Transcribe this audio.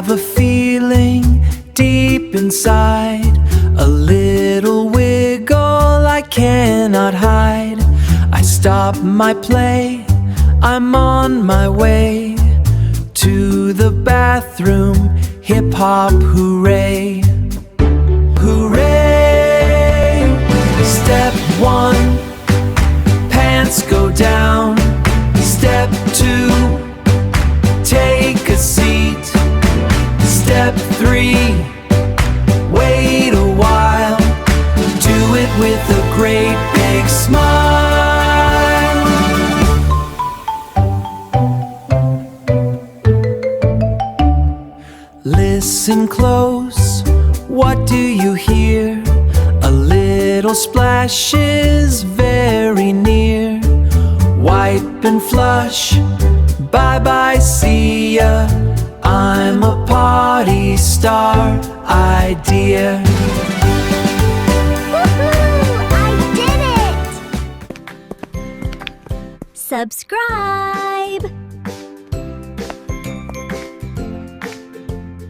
have a feeling deep inside, a little wiggle I cannot hide. I stop my play, I'm on my way to the bathroom, hip-hop hooray. Hooray! Step 1, pants go down. Step 2, take a seat. Step 3, wait a while. Do it with a great big smile. Listen close, what do you hear? A little splash is very near. Wipe and flush, bye-bye, see ya. I'm a potty star idea. Woohoo! I did it! Subscribe!